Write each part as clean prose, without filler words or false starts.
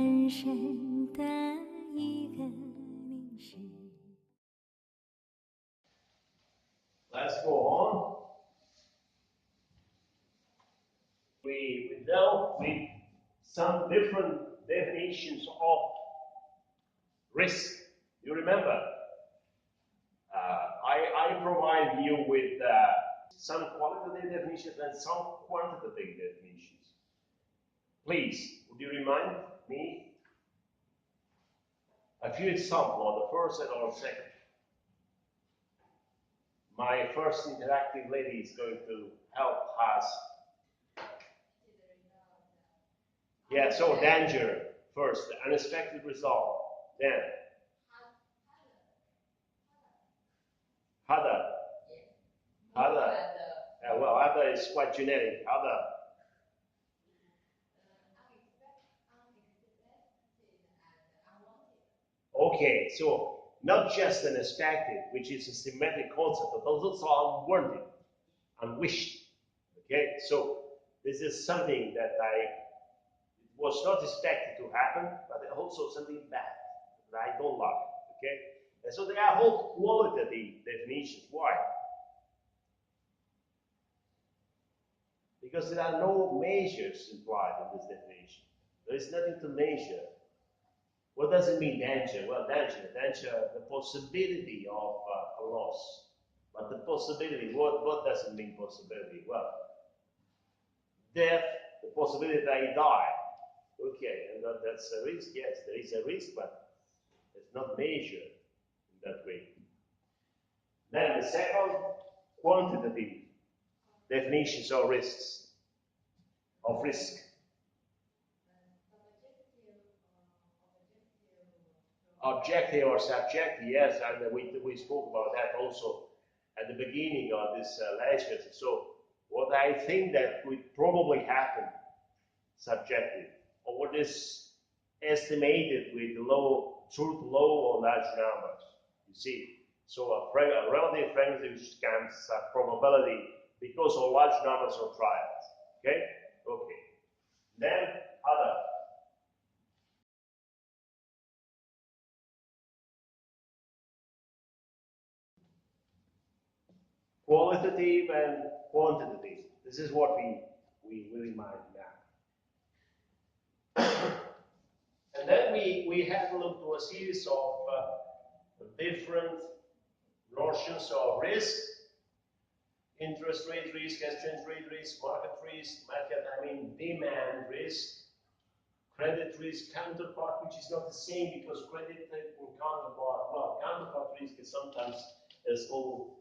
深深的一个凝视。 Let's go on. We dealt with some different definitions of risk. You remember? I provide you with some qualitative definitions and some quantitative definitions. Please, would you remind me a few examples of the first and or second? My first interactive lady is going to help us. Yeah, so danger first, the unexpected result. Then other. Other. Well, other is quite generic. Other. Okay, so not just unexpected, which is a semantic concept, but also unwanted, unwished. Okay, so this is something that was not expected to happen, but also something bad that I don't like. Okay, and so they are all qualitative definitions. Why? Because there are no measures implied in this definition. There is nothing to measure. What does it mean, danger? Well, danger, the possibility of a loss. But the possibility, what does it mean, possibility? Well, death, the possibility that I die. Okay, and that's a risk. Yes, there is a risk, but it's not measured in that way. Then the second, quantitative definitions of risks, of risk. Objective or subjective, yes, and we spoke about that also at the beginning of this lecture. So what I think that would probably happen, subjective, or what is estimated with truth low or large numbers, you see. So a relative frequency which comes a probability because of large numbers of trials, okay? Okay. Then other. Qualitative and quantitative. This is what we remind now. And then we had to look to a series of different notions of risk: interest rate risk, exchange rate risk, market risk, demand risk, credit risk, counterpart, which is not the same because credit and counterpart, well, counterpart risk is sometimes as called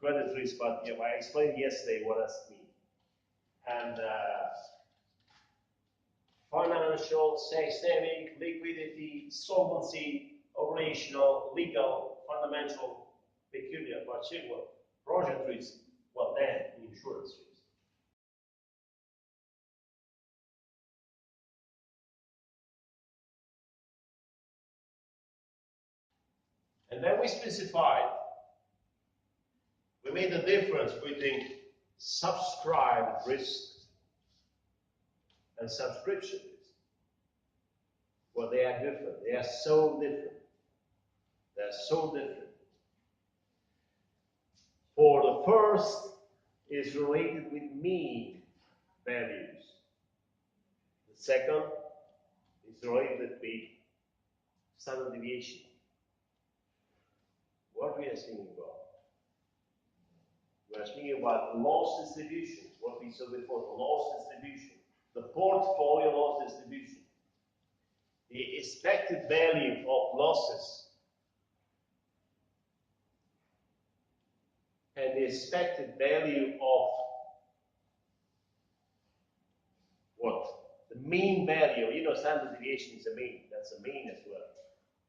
credit risk, but yeah, I explained yesterday what does it mean. And financial, systemic, liquidity, solvency, operational, legal, fundamental, peculiar, particular, project risk, well then insurance risk. And then we specified, we made a difference between subscribed risk and subscription risk. Well, they are different. They are so different. They are so different. For the first is related with mean values. The second is related with standard deviation. What we are speaking about? We are speaking about loss distribution, what we saw before, the loss distribution, the portfolio loss distribution, the expected value of losses, and the expected value of what? The mean value. You know, standard deviation is a mean. That's a mean as well.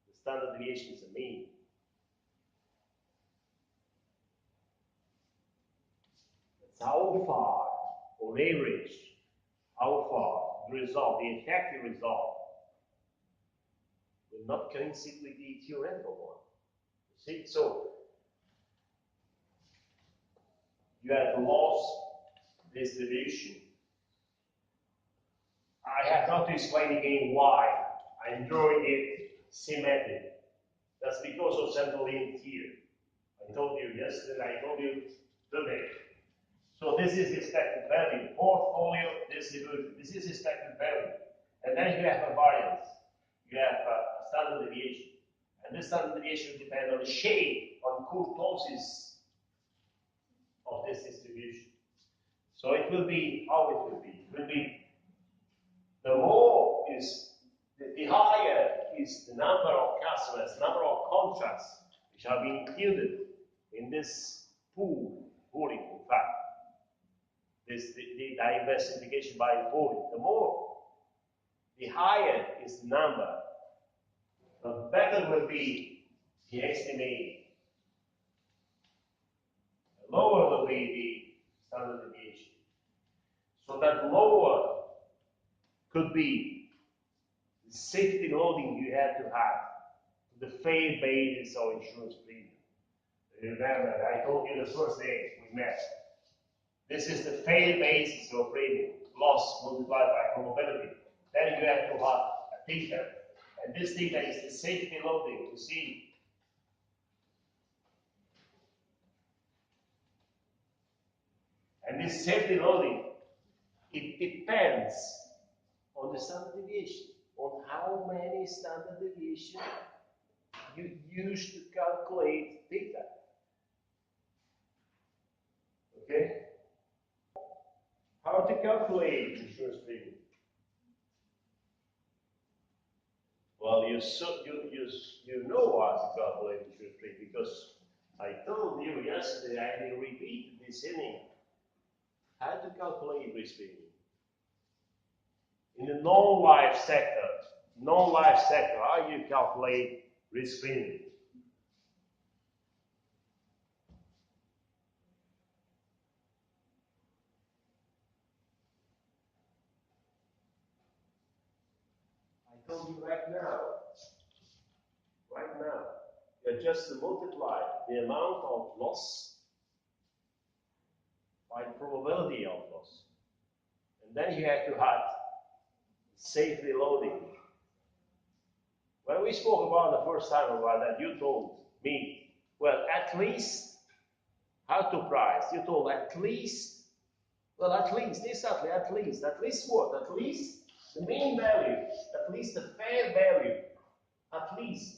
The standard deviation is a mean. How far, on average, how far the result, the effective result, will not coincide with the theoretical one. You see, so you have loss distribution. I have not to explain again why I'm drawing it symmetric. That's because of central limit here. I told you yesterday, I told you today. So this is expected value. Portfolio distribution. This is expected value. And then you have a variance. You have a standard deviation. And this standard deviation depends on the shape, on kurtosis of this distribution. So it will be, how it will be? It will be, the more is, the higher is the number of customers, number of contracts which have been included in this pooling, in fact. The diversification by pooling. The more, the higher is the number, the better will be the estimate. The lower will be the standard deviation. So that lower could be the safety loading you have to have, the fair basis of insurance premium. Remember, I told you the first day we met. This is the fair basis of premium, loss multiplied by probability. Then you have to have a theta. And this theta is the safety loading, you see. And this safety loading, it depends on the standard deviation, on how many standard deviation you use to calculate theta. Okay? How to calculate insurance premium? Well, you know how to calculate insurance premium because I told you yesterday, I will repeat this inning, how to calculate risk premium. In the non-life sector, how you calculate risk premium? I told you right now, you just multiply the amount of loss by the probability of loss. And then you have to add safety loading. When we spoke about the first time about that, you told me, well, at least, how to price? You told at least, well, at least, exactly, at least what? At least the mean value, at least the fair value, at least.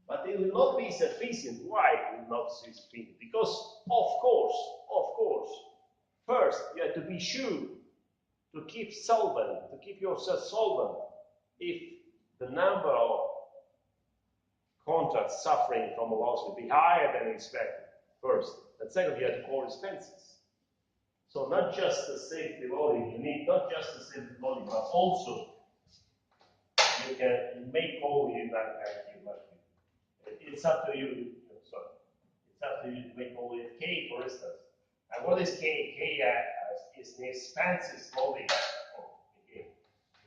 But it will not be sufficient. Why it will not be sufficient? Because, of course, first you have to be sure to keep solvent, to keep yourself solvent if the number of contracts suffering from a loss will be higher than expected, first. And second, you have to cover expenses. So not just the safety loading, you need not just the safety loading, but also you can make all you it's up to you. Sorry. It's up to you to make all it. K, for instance. And what is K? K is the expenses loading. Oh, okay.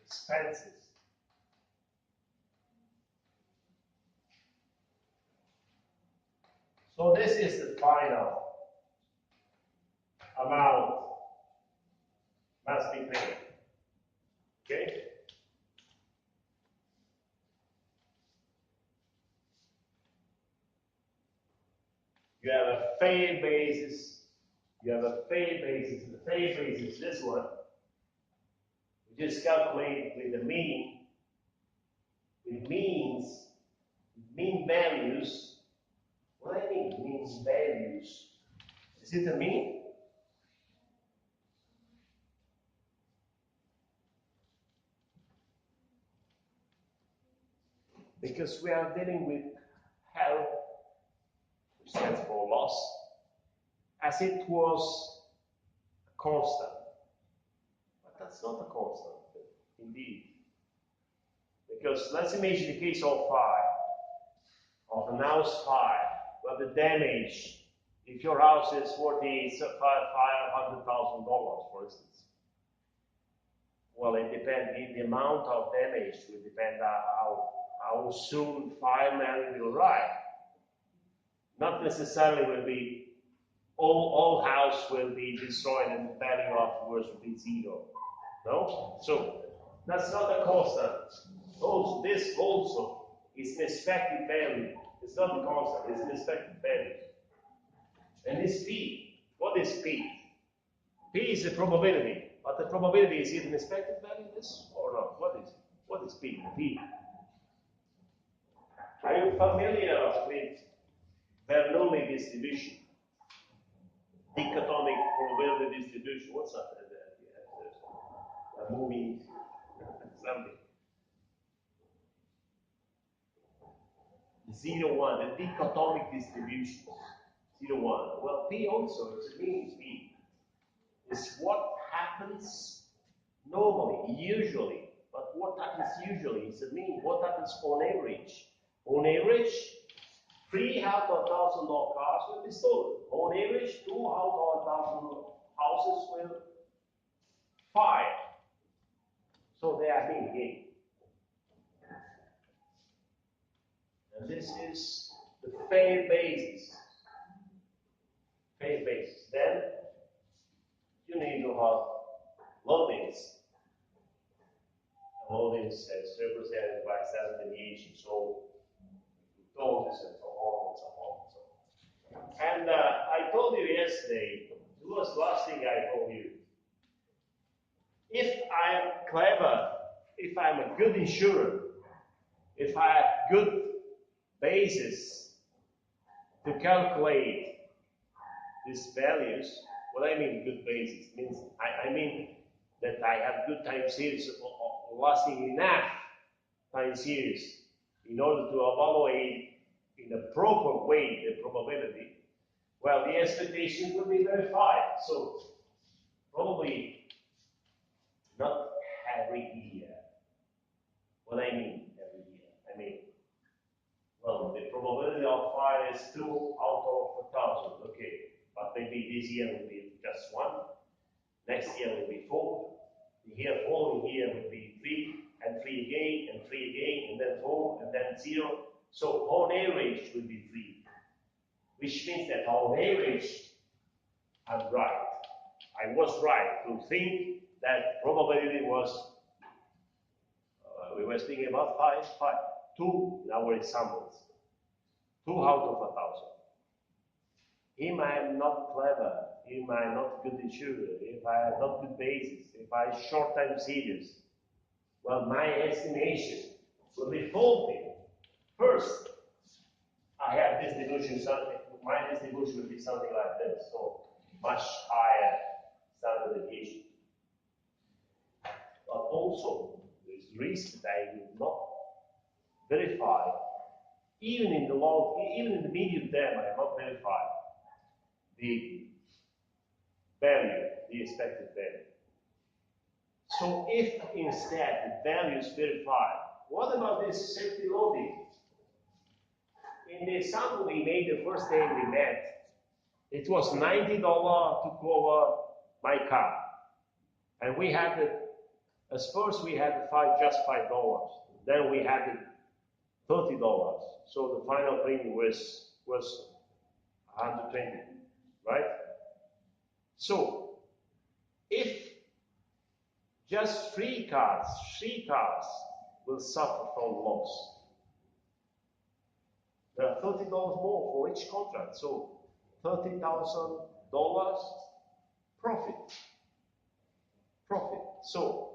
Expenses. So this is the final amount must be paid. Okay? You have a fair basis. You have a fair basis. The fair basis is this one. We just calculate with the mean. With means, mean values. What do I mean? Means values. Is it a mean? Because we are dealing with health, which stands for loss, as it was a constant. But that's not a constant, indeed. Because let's imagine the case of fire, of an house fire, where the damage, if your house is worth $500,000, for instance. Well, it depends. The amount of damage will depend on how soon firemen will arrive. Not necessarily will be all house will be destroyed and the value afterwards will be zero. No? So that's not a constant. Also, this also is an expected value. It's not a constant, it's an expected value. And this P, what is P? P is the probability, but the probability is it an expected value, this or not? What is it? What is P? P. Are you familiar with Bernoulli distribution? Dichotomic probability distribution. What's up there? A movie, something. 0, 1, the dichotomic distribution. 0, 1. Well, P also, it means P. Is what happens normally, usually. But what happens usually is the mean. What happens on average? On average, 3 out of 1,000 cars will be stolen. On average, 2 out of 1,000 houses will fire. So they are being gained. And this is the fair basis. Fair basis. Then you need to have loadings. Loadings is represented by standard deviation. So doses and so on and so on and so on. And I told you yesterday, it was the last thing I told you. If I am clever, if I'm a good insurer, if I have good basis to calculate these values, what I mean good basis means I mean that I have good time series lasting enough time series in order to evaluate in a proper way the probability. Well, the expectation will be verified. So probably not every year. What I mean every year? I mean, well, the probability of fire is 2 out of 1,000. Okay, but maybe this year will be just 1. Next year will be 4. The year following year will be 3, and 3 again, and 3 again, and then 4, and then 0. So on average will be 3, which means that on average I'm right. I was right to think that probability was, we were speaking about 2 in our examples, 2 out of 1,000. If I am not clever, if I am not good insurer, if I have not good basis, if I have short time series, well, my estimation will be faulty. First, I have distribution, my distribution will be something like this, so much higher standard deviation. But also, there is risk that I will not verify, even in the medium term, I have not verified the value, the expected value. So if instead the value is verified, what about this safety loading? In the example we made the first day we met, it was $90 to cover my car. And we had as first we had just $5. Then we had $30. So the final premium was 120, right? So if just 3 cars will suffer from loss. There are $30 more for each contract, so $30,000 profit. So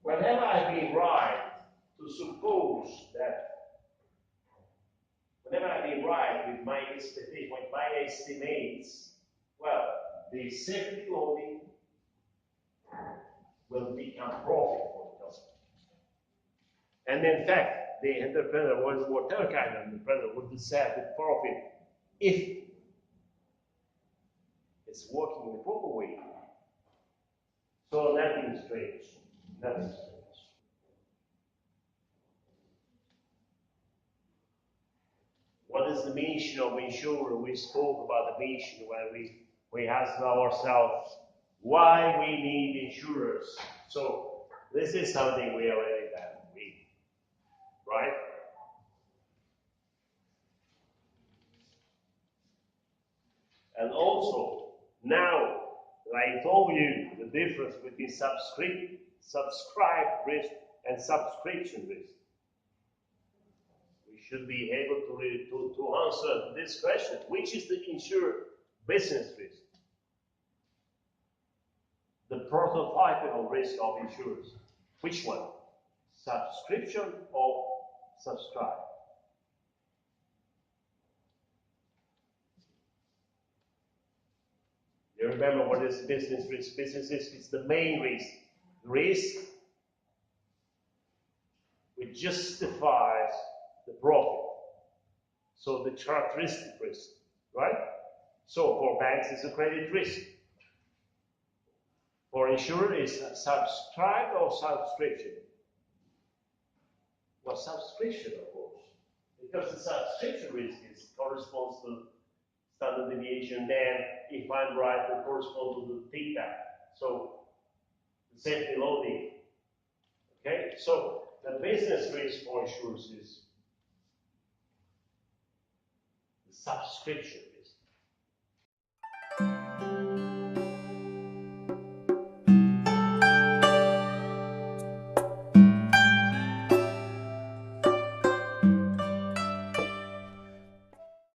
whenever I've been right to suppose that, whenever I've been right with my expectation, with my estimates, well, the safety loading will become profit for the customer. And in fact, the entrepreneur, whatever kind of entrepreneur, would decide the profit if it's working in the proper way. So nothing strange. Nothing strange. What is the mission of insurer? We spoke about the mission when we asked ourselves why we need insurers. So this is something we already have. Right? And also, now, I told you the difference between subscribed risk and subscription risk. We should be able to answer this question. Which is the insured business risk? The prototypical risk of insurance. Which one? Subscription or subscribe? You remember what is business risk? Business risk is the main risk. Risk which justifies the profit. So the characteristic risk, right? So for banks, it's a credit risk. For insurer, it's subscribe or subscription. Well, subscription, of course, because the subscription risk corresponds to standard deviation. Then, if I'm right, it corresponds to the theta. So the safety loading. Okay, so the business risk for insurance is the subscription risk.